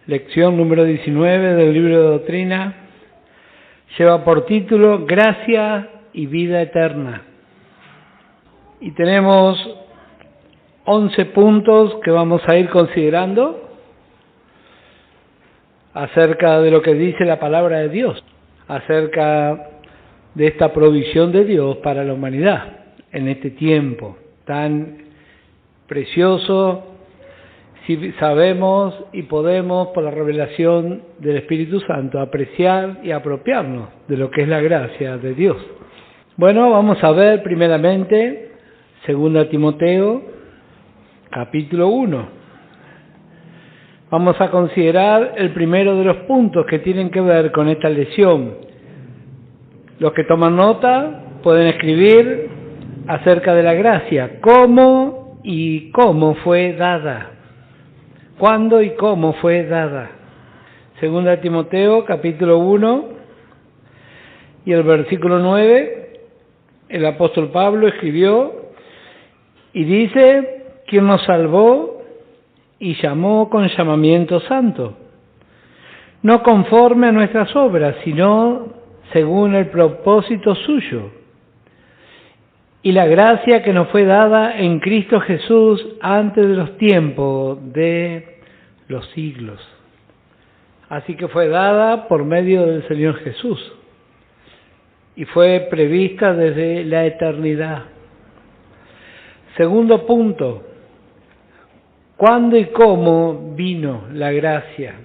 Lección número 19 del libro de Doctrina lleva por título Gracia y Vida Eterna. Y tenemos 11 puntos que vamos a ir considerando acerca de lo que dice la palabra de Dios, acerca de esta provisión de Dios para la humanidad en este tiempo tan precioso. Si sabemos y podemos, por la revelación del Espíritu Santo, apreciar y apropiarnos de lo que es la gracia de Dios. Bueno, vamos a ver primeramente 2 Timoteo, capítulo 1. Vamos a considerar el primero de los puntos que tienen que ver con esta lección. Los que toman nota pueden escribir acerca de la gracia, cómo y cómo fue dada. ¿Cuándo y cómo fue dada? 2 Timoteo, capítulo 1, y el versículo 9, el apóstol Pablo escribió y dice: quien nos salvó y llamó con llamamiento santo, no conforme a nuestras obras, sino según el propósito suyo, y la gracia que nos fue dada en Cristo Jesús antes de los tiempos de los siglos. Así que fue dada por medio del Señor Jesús y fue prevista desde la eternidad. Segundo punto, ¿cuándo y cómo vino la gracia?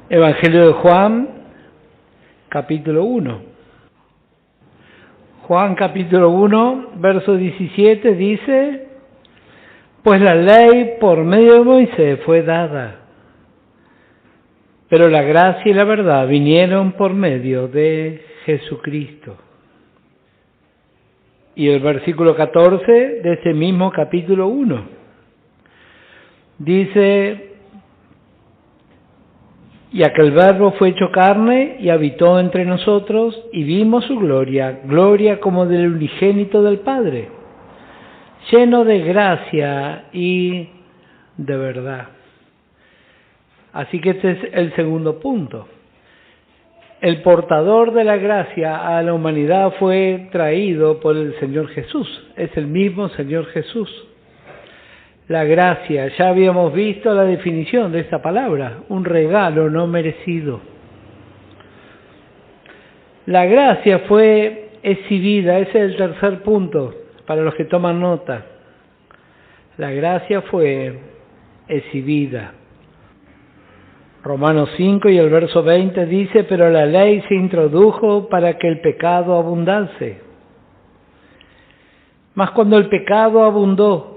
Evangelio de Juan, capítulo 1. Juan capítulo 1, verso 17 dice: pues la ley por medio de Moisés fue dada, pero la gracia y la verdad vinieron por medio de Jesucristo. Y el versículo 14 de ese mismo capítulo 1 dice: y aquel verbo fue hecho carne y habitó entre nosotros, y vimos su gloria, gloria como del unigénito del Padre, lleno de gracia y de verdad. Así que este es el segundo punto. El portador de la gracia a la humanidad fue traído por el Señor Jesús. Es el mismo Señor Jesús. La gracia, ya habíamos visto la definición de esta palabra, un regalo no merecido. La gracia fue exhibida, ese es el tercer punto para los que toman nota. La gracia fue exhibida. Romanos 5 y el verso 20 dice: pero la ley se introdujo para que el pecado abundase. Mas cuando el pecado abundó,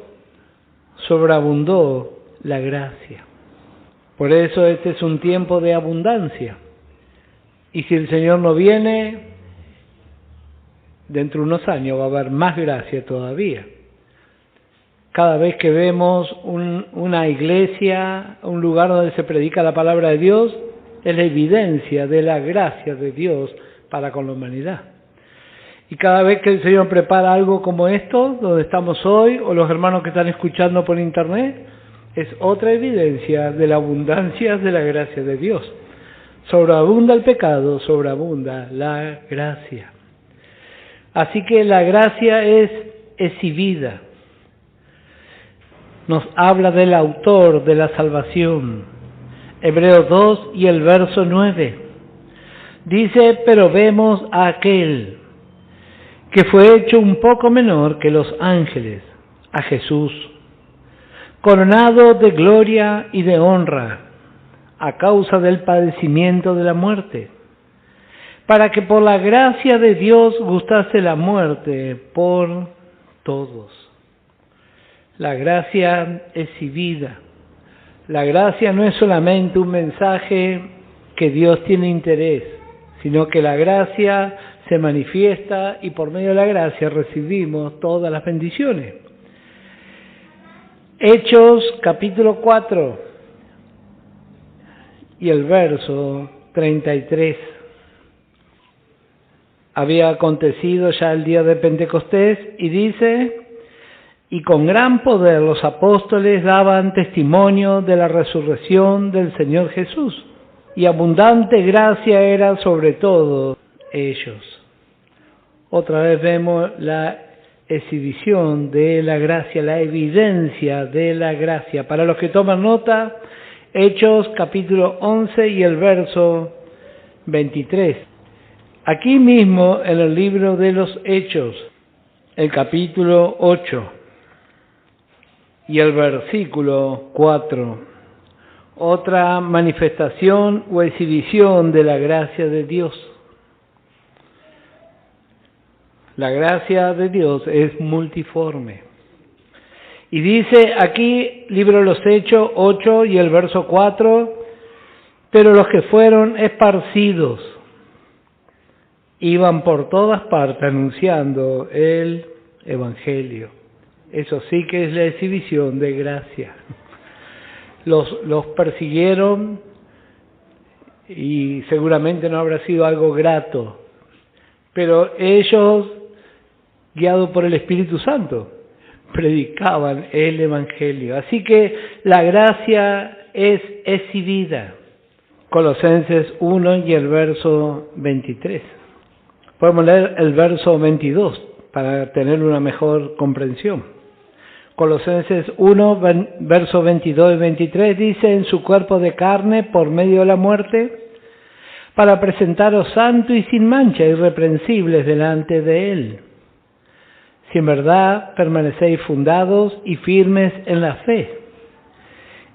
sobreabundó la gracia. Por eso este es un tiempo de abundancia. Y si el Señor no viene, dentro de unos años va a haber más gracia todavía. Cada vez que vemos una iglesia, un lugar donde se predica la palabra de Dios, es la evidencia de la gracia de Dios para con la humanidad. Y cada vez que el Señor prepara algo como esto, donde estamos hoy, o los hermanos que están escuchando por internet, es otra evidencia de la abundancia de la gracia de Dios. Sobreabunda el pecado, sobreabunda la gracia. Así que la gracia es exhibida. Nos habla del autor de la salvación. Hebreos 2 y el verso 9. Dice: pero vemos a aquel que fue hecho un poco menor que los ángeles, a Jesús, coronado de gloria y de honra, a causa del padecimiento de la muerte, para que por la gracia de Dios gustase la muerte por todos. La gracia exhibida. La gracia no es solamente un mensaje que Dios tiene interés, sino que la gracia se manifiesta y por medio de la gracia recibimos todas las bendiciones. Hechos capítulo 4 y el verso 33. Había acontecido ya el día de Pentecostés y dice: y con gran poder los apóstoles daban testimonio de la resurrección del Señor Jesús, y abundante gracia era sobre todo ellos. Otra vez vemos la exhibición de la gracia, la evidencia de la gracia. Para los que toman nota, Hechos capítulo 11 y el verso 23. Aquí mismo en el libro de los Hechos, el capítulo 8 y el versículo 4, otra manifestación o exhibición de la gracia de Dios. La gracia de Dios es multiforme. Y dice aquí, libro de los Hechos 8 y el verso 4, pero los que fueron esparcidos iban por todas partes anunciando el Evangelio. Eso sí que es la exhibición de gracia. Los persiguieron y seguramente no habrá sido algo grato, pero ellos, guiados por el Espíritu Santo, predicaban el Evangelio. Así que la gracia es exhibida. Colosenses 1 y el verso 23. Podemos leer el verso 22 para tener una mejor comprensión. Colosenses 1, verso 22 y 23 dice: en su cuerpo de carne por medio de la muerte, para presentaros santos y sin mancha, irreprensibles delante de Él. Si en verdad permanecéis fundados y firmes en la fe,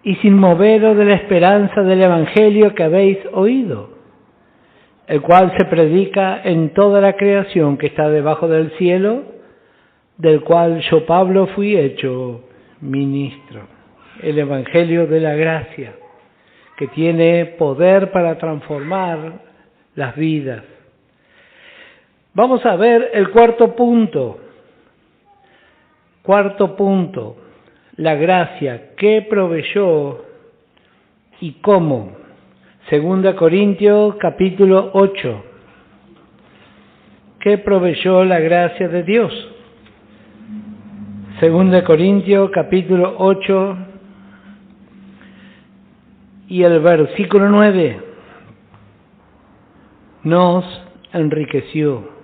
y sin moveros de la esperanza del Evangelio que habéis oído, el cual se predica en toda la creación que está debajo del cielo, del cual yo, Pablo, fui hecho ministro. El Evangelio de la gracia, que tiene poder para transformar las vidas. Vamos a ver el cuarto punto. Cuarto punto, la gracia, ¿qué proveyó y cómo? 2 Corintios capítulo 8. ¿Qué proveyó la gracia de Dios? 2 Corintios capítulo 8 y el versículo 9. Nos enriqueció.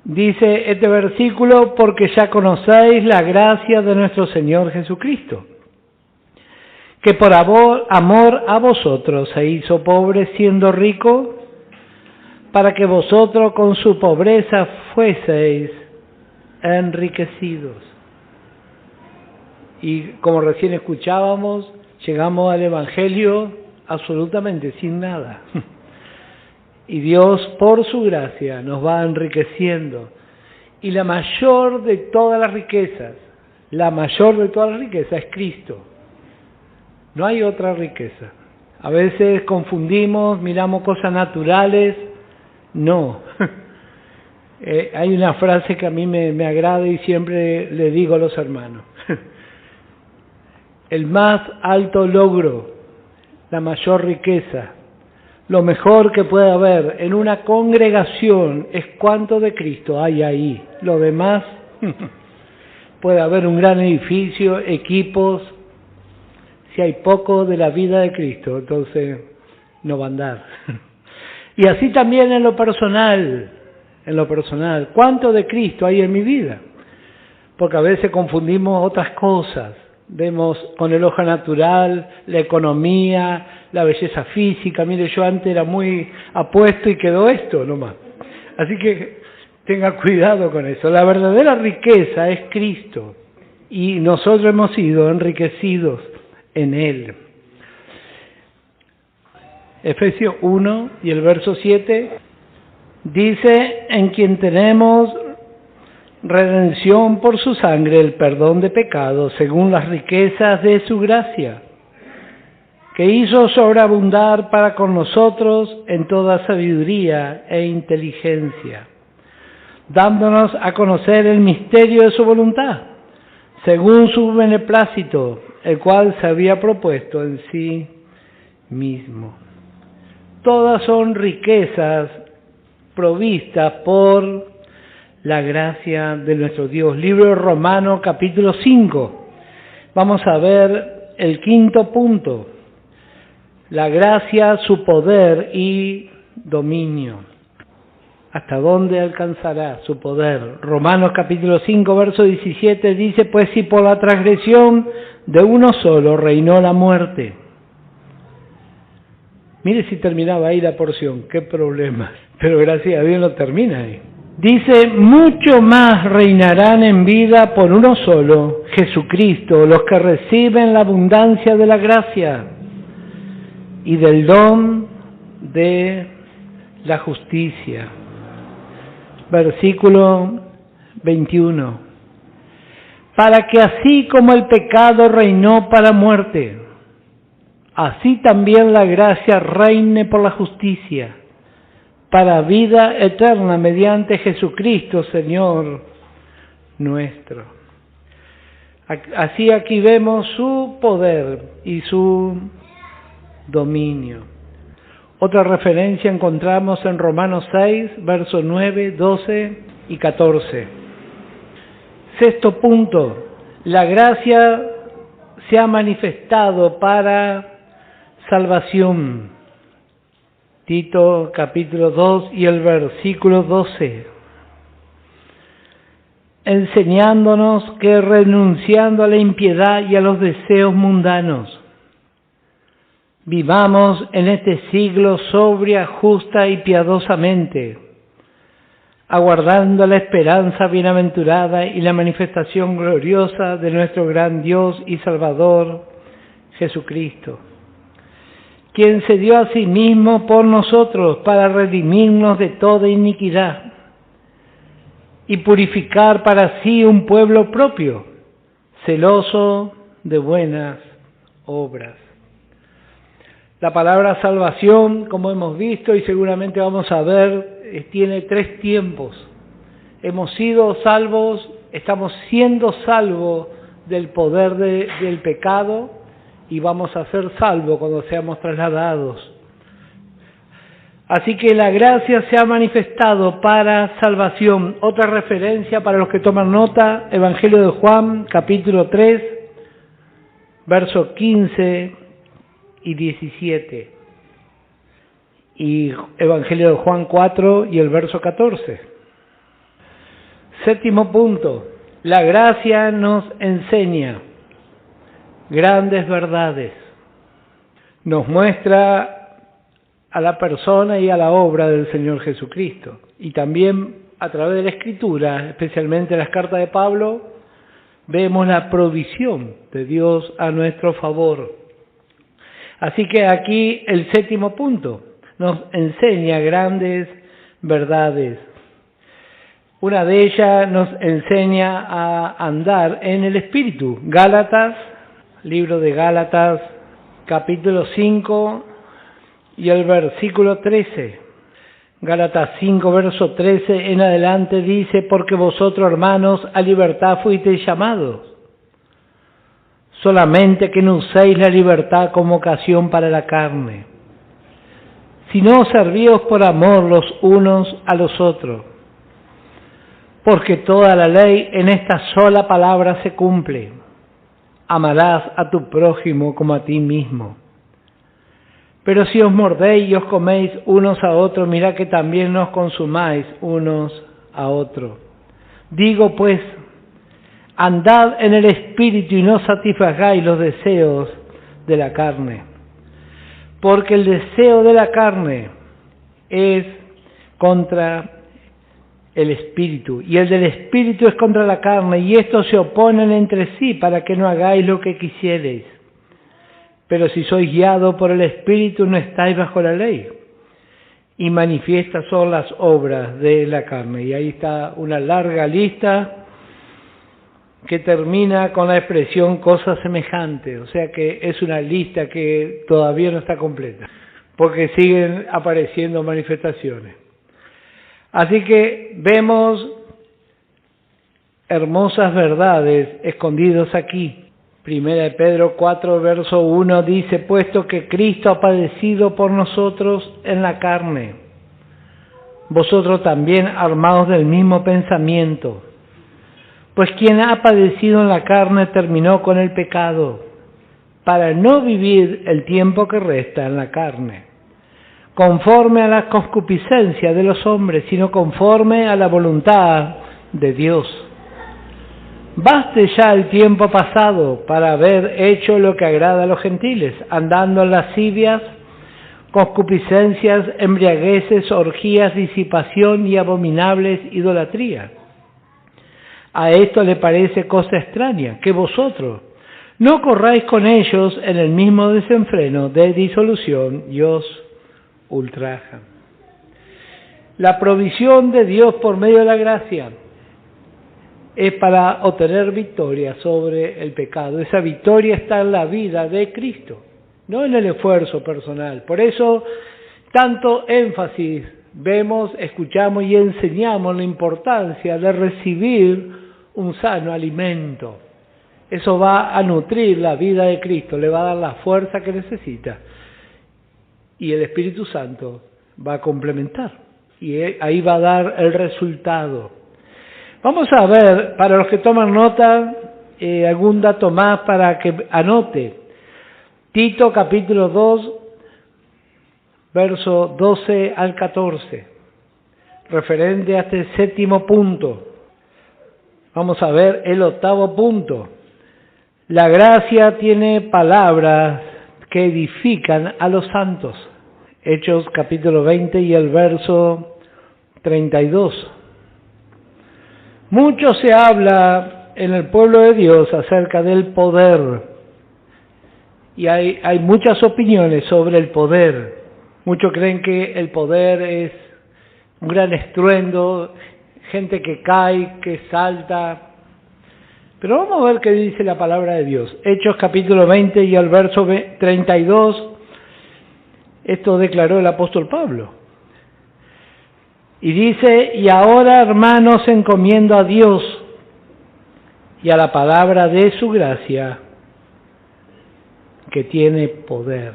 Dice este versículo: porque ya conocéis la gracia de nuestro Señor Jesucristo, que por amor a vosotros se hizo pobre siendo rico, para que vosotros con su pobreza fueseis enriquecidos. Y como recién escuchábamos, llegamos al Evangelio absolutamente sin nada. Y Dios, por su gracia, nos va enriqueciendo. Y la mayor de todas las riquezas es Cristo. No hay otra riqueza. A veces confundimos, miramos cosas naturales. No. Hay una frase que a mí me agrada y siempre le digo a los hermanos. El más alto logro, la mayor riqueza, lo mejor que puede haber en una congregación es cuánto de Cristo hay ahí. Lo demás, puede haber un gran edificio, equipos. Si hay poco de la vida de Cristo, entonces no va a andar. Y así también en lo personal. ¿Cuánto de Cristo hay en mi vida? Porque a veces confundimos otras cosas. Vemos con el ojo natural, la economía, la belleza física. Mire, yo antes era muy apuesto y quedó esto nomás. Así que tenga cuidado con eso. La verdadera riqueza es Cristo. Y nosotros hemos sido enriquecidos en Él. Efesios 1 y el verso 7 dice: en quien tenemos redención por su sangre, el perdón de pecados, según las riquezas de su gracia, que hizo sobreabundar para con nosotros en toda sabiduría e inteligencia, dándonos a conocer el misterio de su voluntad, según su beneplácito, el cual se había propuesto en sí mismo. Todas son riquezas provistas por la gracia de nuestro Dios. Libro de Romanos, capítulo 5. Vamos a ver el quinto punto. La gracia, su poder y dominio. ¿Hasta dónde alcanzará su poder? Romanos capítulo 5, verso 17 dice, pues si por la transgresión de uno solo reinó la muerte. Mire si terminaba ahí la porción, qué problemas. Pero gracias a Dios no termina ahí. Dice, mucho más reinarán en vida por uno solo, Jesucristo, los que reciben la abundancia de la gracia y del don de la justicia. Versículo 21. Para que así como el pecado reinó para muerte, así también la gracia reine por la justicia, para vida eterna mediante Jesucristo, Señor nuestro. Así aquí vemos su poder y su dominio. Otra referencia encontramos en Romanos 6, versos 9, 12 y 14. Sexto punto, la gracia se ha manifestado para salvación. Tito capítulo 2 y el versículo 12. Enseñándonos que renunciando a la impiedad y a los deseos mundanos, vivamos en este siglo sobria, justa y piadosamente, aguardando la esperanza bienaventurada y la manifestación gloriosa de nuestro gran Dios y Salvador, Jesucristo, quien se dio a sí mismo por nosotros para redimirnos de toda iniquidad y purificar para sí un pueblo propio, celoso de buenas obras. La palabra salvación, como hemos visto y seguramente vamos a ver, tiene tres tiempos. Hemos sido salvos, estamos siendo salvos del poder del pecado y vamos a ser salvos cuando seamos trasladados. Así que la gracia se ha manifestado para salvación. Otra referencia para los que toman nota, Evangelio de Juan, capítulo 3, versos 15 y 17. Y Evangelio de Juan 4 y el verso 14. Séptimo punto, la gracia nos enseña grandes verdades. Nos muestra a la persona y a la obra del Señor Jesucristo. Y también a través de la Escritura, especialmente en las cartas de Pablo, vemos la provisión de Dios a nuestro favor. Así que aquí el séptimo punto nos enseña grandes verdades. Una de ellas nos enseña a andar en el Espíritu. Gálatas, libro de Gálatas, capítulo 5 y el versículo 13. Gálatas 5, verso 13 en adelante dice, porque vosotros, hermanos, a libertad fuisteis llamados, solamente que no uséis la libertad como ocasión para la carne, sino servíos por amor los unos a los otros, porque toda la ley en esta sola palabra se cumple: amarás a tu prójimo como a ti mismo. Pero si os mordéis y os coméis unos a otros, mirad que también nos consumáis unos a otros. Digo pues, andad en el Espíritu y no satisfagáis los deseos de la carne. Porque el deseo de la carne es contra el Espíritu, y el del Espíritu es contra la carne, y estos se oponen entre sí para que no hagáis lo que quisierais. Pero si sois guiados por el Espíritu, no estáis bajo la ley. Y manifiestas son las obras de la carne. Y ahí está una larga lista que termina con la expresión cosa semejante. O sea que es una lista que todavía no está completa, porque siguen apareciendo manifestaciones. Así que vemos hermosas verdades escondidas aquí. Primera de Pedro 4, verso 1 dice, puesto que Cristo ha padecido por nosotros en la carne, vosotros también armados del mismo pensamiento. Pues quien ha padecido en la carne terminó con el pecado, para no vivir el tiempo que resta en la carne, conforme a la concupiscencia de los hombres, sino conforme a la voluntad de Dios. Baste ya el tiempo pasado para haber hecho lo que agrada a los gentiles, andando en lascivias, concupiscencias, embriagueces, orgías, disipación y abominables idolatrías. A esto le parece cosa extraña que vosotros no corráis con ellos en el mismo desenfreno de disolución y os ultrajan. La provisión de Dios por medio de la gracia es para obtener victoria sobre el pecado. Esa victoria está en la vida de Cristo, no en el esfuerzo personal. Por eso, tanto énfasis vemos, escuchamos y enseñamos la importancia de recibir un sano alimento. Eso va a nutrir la vida de Cristo, le va a dar la fuerza que necesita. Y el Espíritu Santo va a complementar. Y ahí va a dar el resultado. Vamos a ver, para los que toman nota, algún dato más para que anote. Tito capítulo 2, verso 12 al 14, referente a este séptimo punto. Vamos a ver el octavo punto. La gracia tiene palabras que edifican a los santos. Hechos capítulo 20 y el verso 32. Mucho se habla en el pueblo de Dios acerca del poder, y hay muchas opiniones sobre el poder. Muchos creen que el poder es un gran estruendo, gente que cae, que salta. Pero vamos a ver qué dice la palabra de Dios. Hechos capítulo 20 y el verso 32, esto declaró el apóstol Pablo. Y dice, y ahora hermanos encomiendo a Dios y a la palabra de su gracia, que tiene poder.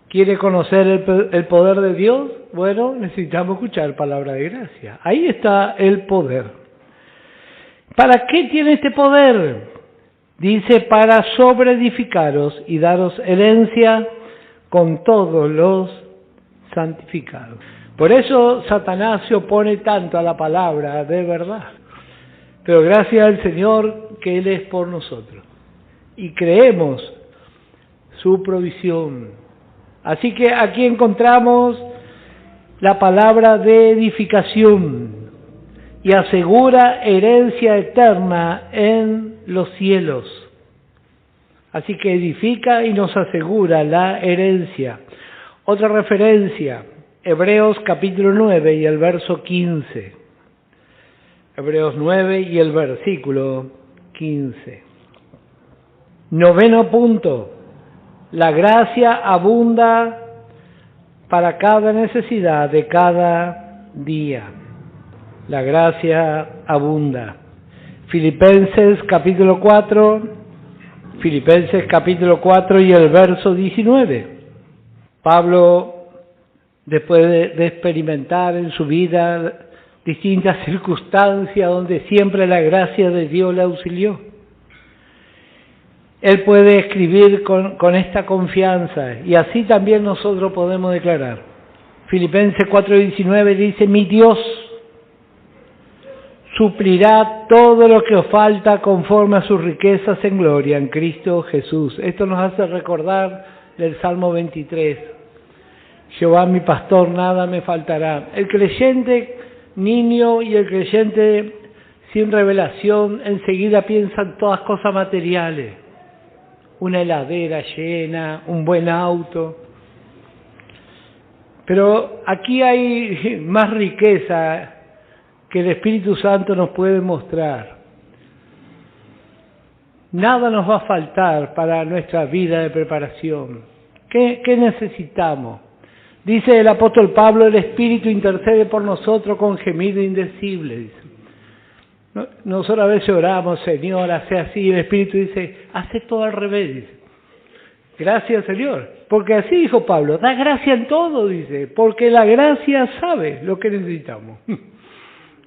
¿Quiere conocer el poder de Dios? Bueno, necesitamos escuchar palabra de gracia. Ahí está el poder. ¿Para qué tiene este poder? Dice, para sobreedificaros y daros herencia con todos los santificados. Por eso Satanás se opone tanto a la palabra de verdad. Pero gracias al Señor que Él es por nosotros. Y creemos su provisión. Así que aquí encontramos la palabra de edificación y asegura herencia eterna en los cielos. Así que edifica y nos asegura la herencia. Otra referencia, Hebreos capítulo 9 y el verso 15. Hebreos 9 y el versículo 15. Noveno punto. La gracia abunda para cada necesidad de cada día. La gracia abunda. Filipenses capítulo 4 y el verso 19. Pablo, después de experimentar en su vida distintas circunstancias donde siempre la gracia de Dios le auxilió, él puede escribir con esta confianza, y así también nosotros podemos declarar. Filipenses 4:19 dice, mi Dios suplirá todo lo que os falta conforme a sus riquezas en gloria en Cristo Jesús. Esto nos hace recordar del Salmo 23. Jehová mi pastor, nada me faltará. El creyente niño y el creyente sin revelación enseguida piensa en todas cosas materiales. Una heladera llena, un buen auto. Pero aquí hay más riqueza que el Espíritu Santo nos puede mostrar. Nada nos va a faltar para nuestra vida de preparación. ¿Qué necesitamos? Dice el apóstol Pablo, el Espíritu intercede por nosotros con gemido indecible. Dice. Nosotros a veces oramos, Señor, hace así, y el Espíritu dice, hace todo al revés. Dice. Gracias, Señor. porque así dijo Pablo, da gracia en todo, dice, porque la gracia sabe lo que necesitamos.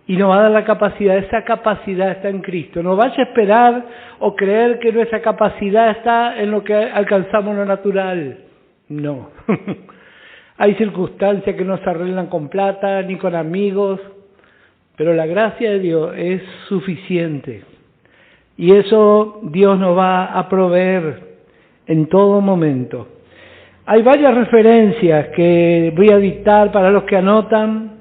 Y nos va a dar la capacidad, esa capacidad está en Cristo. No vaya a esperar o creer que nuestra capacidad está en lo que alcanzamos lo natural. No. Hay circunstancias que no se arreglan con plata ni con amigos, pero la gracia de Dios es suficiente. Y eso Dios nos va a proveer en todo momento. Hay varias referencias que voy a dictar para los que anotan.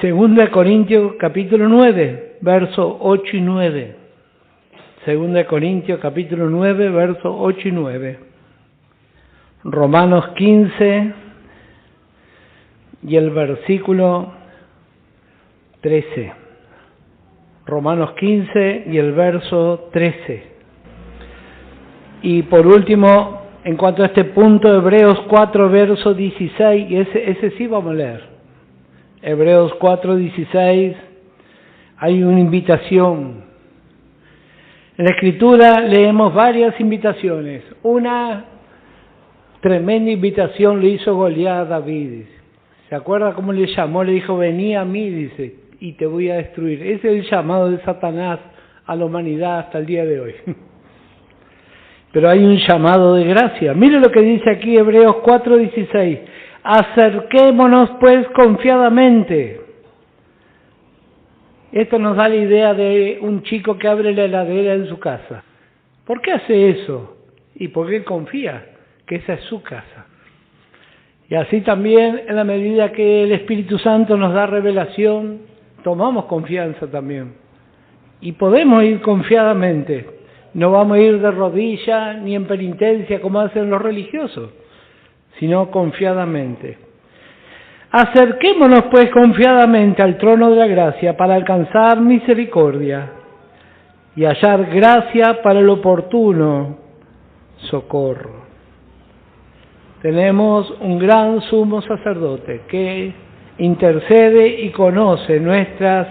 2 Corintios capítulo 9, versos 8 y 9. 2 Corintios capítulo 9, versos 8 y 9. Romanos 15 y el versículo 13. Romanos 15 y el verso 13. Y por último, en cuanto a este punto, Hebreos 4, verso 16, y ese sí vamos a leer. Hebreos 4, 16, hay una invitación. En la Escritura leemos varias invitaciones. Una tremenda invitación le hizo Goliat a David. ¿Se acuerda cómo le llamó? Le dijo, vení a mí, dice, y te voy a destruir. Ese es el llamado de Satanás a la humanidad hasta el día de hoy. Pero hay un llamado de gracia. Mire lo que dice aquí Hebreos 4, 16. Acerquémonos pues confiadamente. Esto nos da la idea de un chico que abre la heladera en su casa. ¿Por qué hace eso? Y porque él confía que esa es su casa. Y así también, en la medida que el Espíritu Santo nos da revelación, tomamos confianza también. Y podemos ir confiadamente. No vamos a ir de rodillas ni en penitencia como hacen los religiosos, sino confiadamente. Acerquémonos pues confiadamente al trono de la gracia para alcanzar misericordia y hallar gracia para el oportuno socorro. Tenemos un gran sumo sacerdote que intercede y conoce nuestras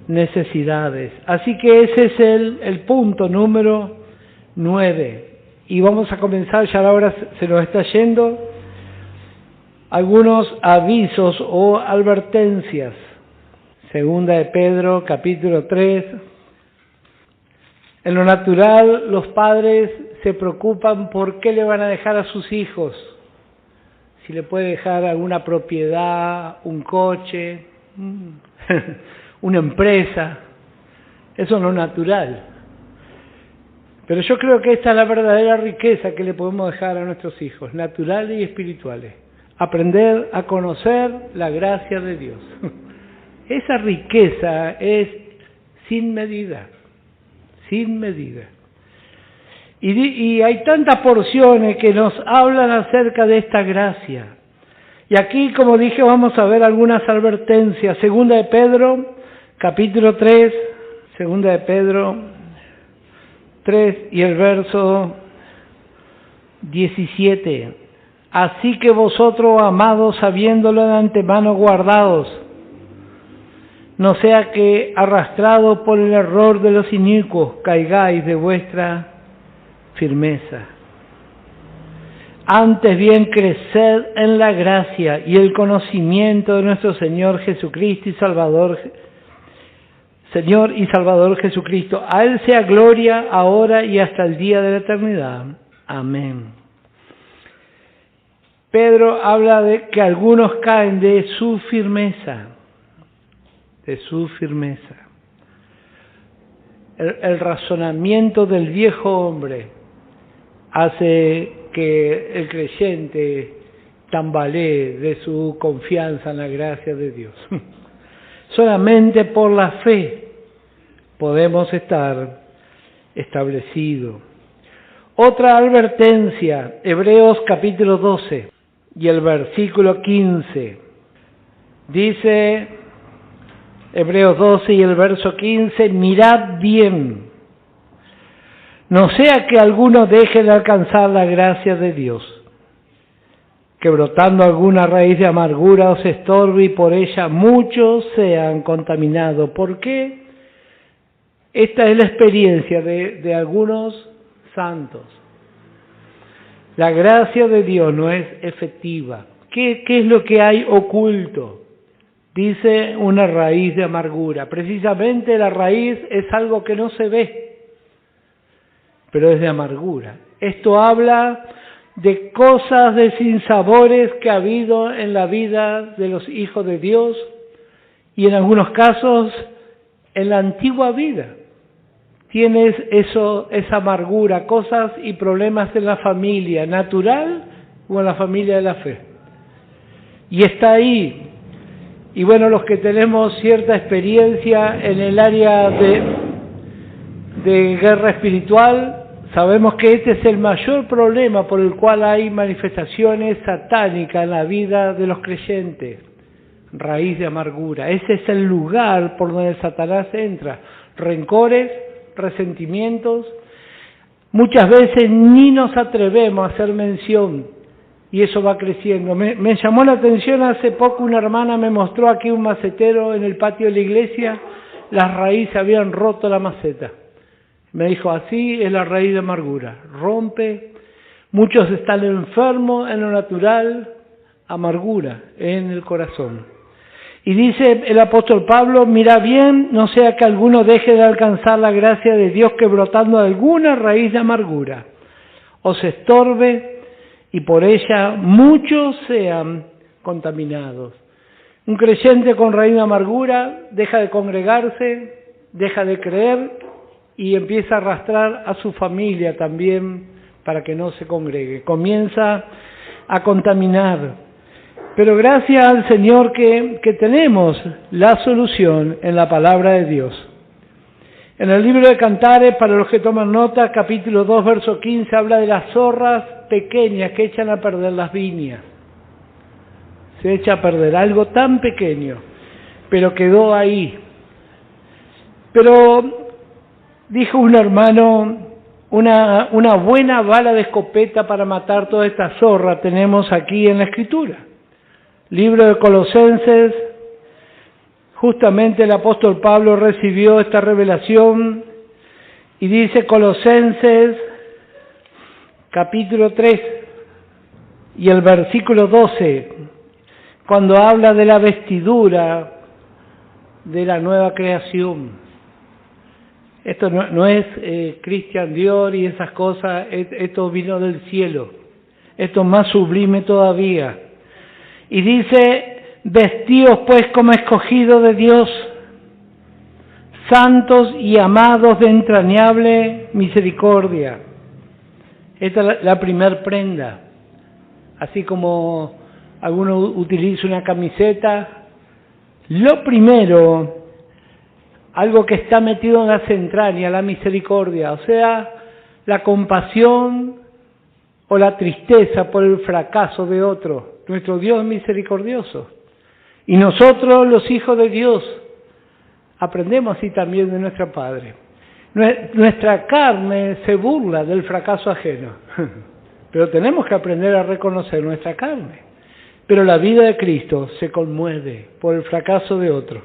necesidades. Así que ese es el punto número 9. Y vamos a comenzar, ya la hora se nos está yendo, algunos avisos o advertencias. 2 de Pedro, capítulo 3. En lo natural, los padres se preocupan por qué le van a dejar a sus hijos. Si le puede dejar alguna propiedad, un coche, una empresa. Eso es lo natural. Pero yo creo que esta es la verdadera riqueza que le podemos dejar a nuestros hijos, naturales y espirituales. Aprender a conocer la gracia de Dios. Esa riqueza es sin medida, sin medida. Y hay tantas porciones que nos hablan acerca de esta gracia. Y aquí, como dije, vamos a ver algunas advertencias. 2 de Pedro, capítulo 3, 2 de Pedro 3 y el verso 17. Así que vosotros, amados, sabiéndolo de antemano guardados, no sea que, arrastrados por el error de los inicuos, caigáis de vuestra firmeza. Antes bien, creced en la gracia y el conocimiento de nuestro Señor Jesucristo y Señor y Salvador Jesucristo. A Él sea gloria ahora y hasta el día de la eternidad. Amén. Pedro habla de que algunos caen de su firmeza. De su firmeza. El razonamiento del viejo hombre hace que el creyente tambalee de su confianza en la gracia de Dios. Solamente por la fe podemos estar establecidos. Otra advertencia, Hebreos capítulo 12 y el versículo 15. Dice Hebreos 12 y el verso 15, mirad bien, no sea que alguno deje de alcanzar la gracia de Dios, que brotando alguna raíz de amargura os estorbe y por ella muchos sean contaminados. ¿Por qué? Esta es la experiencia de algunos santos. La gracia de Dios no es efectiva. ¿Qué es lo que hay oculto? Dice una raíz de amargura. Precisamente la raíz es algo que no se ve, pero es de amargura. Esto habla de cosas, de sinsabores que ha habido en la vida de los hijos de Dios y en algunos casos en la antigua vida. Tienes esa amargura, cosas y problemas en la familia natural o en la familia de la fe. Y está ahí. Y bueno, los que tenemos cierta experiencia en el área de guerra espiritual, sabemos que este es el mayor problema por el cual hay manifestaciones satánicas en la vida de los creyentes. Raíz de amargura. Ese es el lugar por donde Satanás entra. Rencores, resentimientos. Muchas veces ni nos atrevemos a hacer mención y eso va creciendo. Me llamó la atención hace poco, una hermana me mostró aquí un macetero en el patio de la iglesia, las raíces habían roto la maceta. Me dijo, así es la raíz de amargura, rompe, muchos están enfermos en lo natural, amargura en el corazón. Y dice el apóstol Pablo, mira bien, no sea que alguno deje de alcanzar la gracia de Dios que brotando alguna raíz de amargura os estorbe y por ella muchos sean contaminados. Un creyente con raíz de amargura deja de congregarse, deja de creer y empieza a arrastrar a su familia también para que no se congregue. Comienza a contaminar. Pero gracias al Señor que tenemos la solución en la palabra de Dios. En el libro de Cantares, para los que toman nota, capítulo 2, verso 15, habla de las zorras pequeñas que echan a perder las viñas. Se echa a perder algo tan pequeño, pero quedó ahí. Pero dijo un hermano, una buena bala de escopeta para matar toda esta zorra tenemos aquí en la Escritura. Libro de Colosenses, justamente el apóstol Pablo recibió esta revelación y dice Colosenses capítulo 3 y el versículo 12, cuando habla de la vestidura de la nueva creación. Esto no es Christian Dior y esas cosas, esto vino del cielo, esto es más sublime todavía. Y dice, vestidos pues como escogidos de Dios, santos y amados de entrañable misericordia. Esta es la primer prenda. Así como alguno utiliza una camiseta, lo primero, algo que está metido en las entrañas, la misericordia, o sea, la compasión o la tristeza por el fracaso de otro. Nuestro Dios es misericordioso. Y nosotros, los hijos de Dios, aprendemos así también de nuestro Padre. Nuestra carne se burla del fracaso ajeno, pero tenemos que aprender a reconocer nuestra carne. Pero la vida de Cristo se conmueve por el fracaso de otro.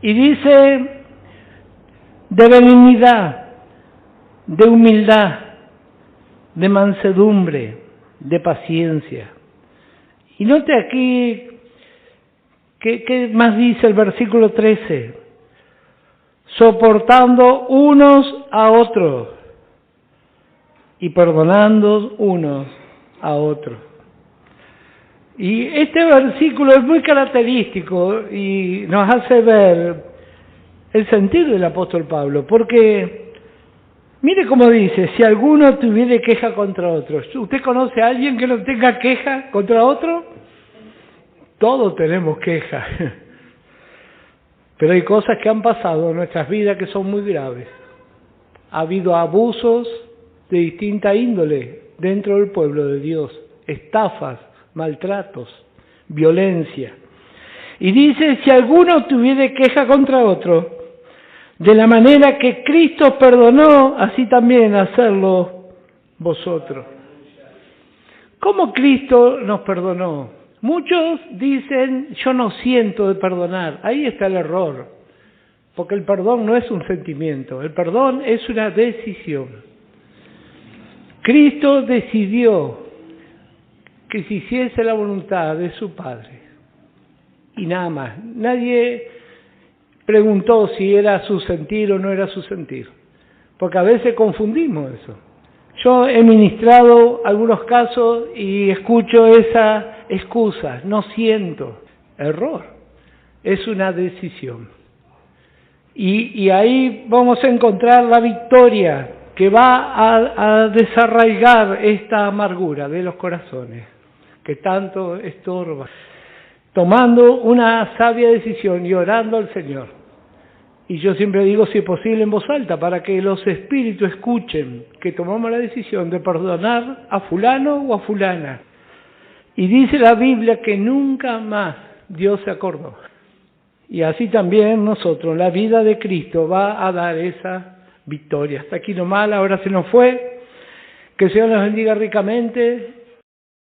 Y dice, de benignidad, de humildad, de mansedumbre, de paciencia. Y note aquí, ¿qué más dice el versículo 13? Soportando unos a otros y perdonando unos a otros. Y este versículo es muy característico y nos hace ver el sentido del apóstol Pablo, porque mire cómo dice, si alguno tuviere queja contra otro. ¿Usted conoce a alguien que no tenga queja contra otro? Todos tenemos queja. Pero hay cosas que han pasado en nuestras vidas que son muy graves. Ha habido abusos de distinta índole dentro del pueblo de Dios, estafas, maltratos, violencia. Y dice, si alguno tuviere queja contra otro, de la manera que Cristo perdonó, así también hacerlo vosotros. ¿Cómo Cristo nos perdonó? Muchos dicen, yo no siento de perdonar. Ahí está el error, porque el perdón no es un sentimiento, el perdón es una decisión. Cristo decidió que se hiciese la voluntad de su Padre y nada más. Nadie preguntó si era su sentir o no era su sentir, porque a veces confundimos eso. Yo he ministrado algunos casos y escucho esa excusa, no siento. Error, es una decisión. Y ahí vamos a encontrar la victoria que va a desarraigar esta amargura de los corazones, que tanto estorba. Tomando una sabia decisión y orando al Señor. Y yo siempre digo, si es posible, en voz alta, para que los espíritus escuchen que tomamos la decisión de perdonar a fulano o a fulana. Y dice la Biblia que nunca más Dios se acordó. Y así también nosotros, la vida de Cristo va a dar esa victoria. Hasta aquí nomás, ahora se nos fue. Que el Señor nos bendiga ricamente.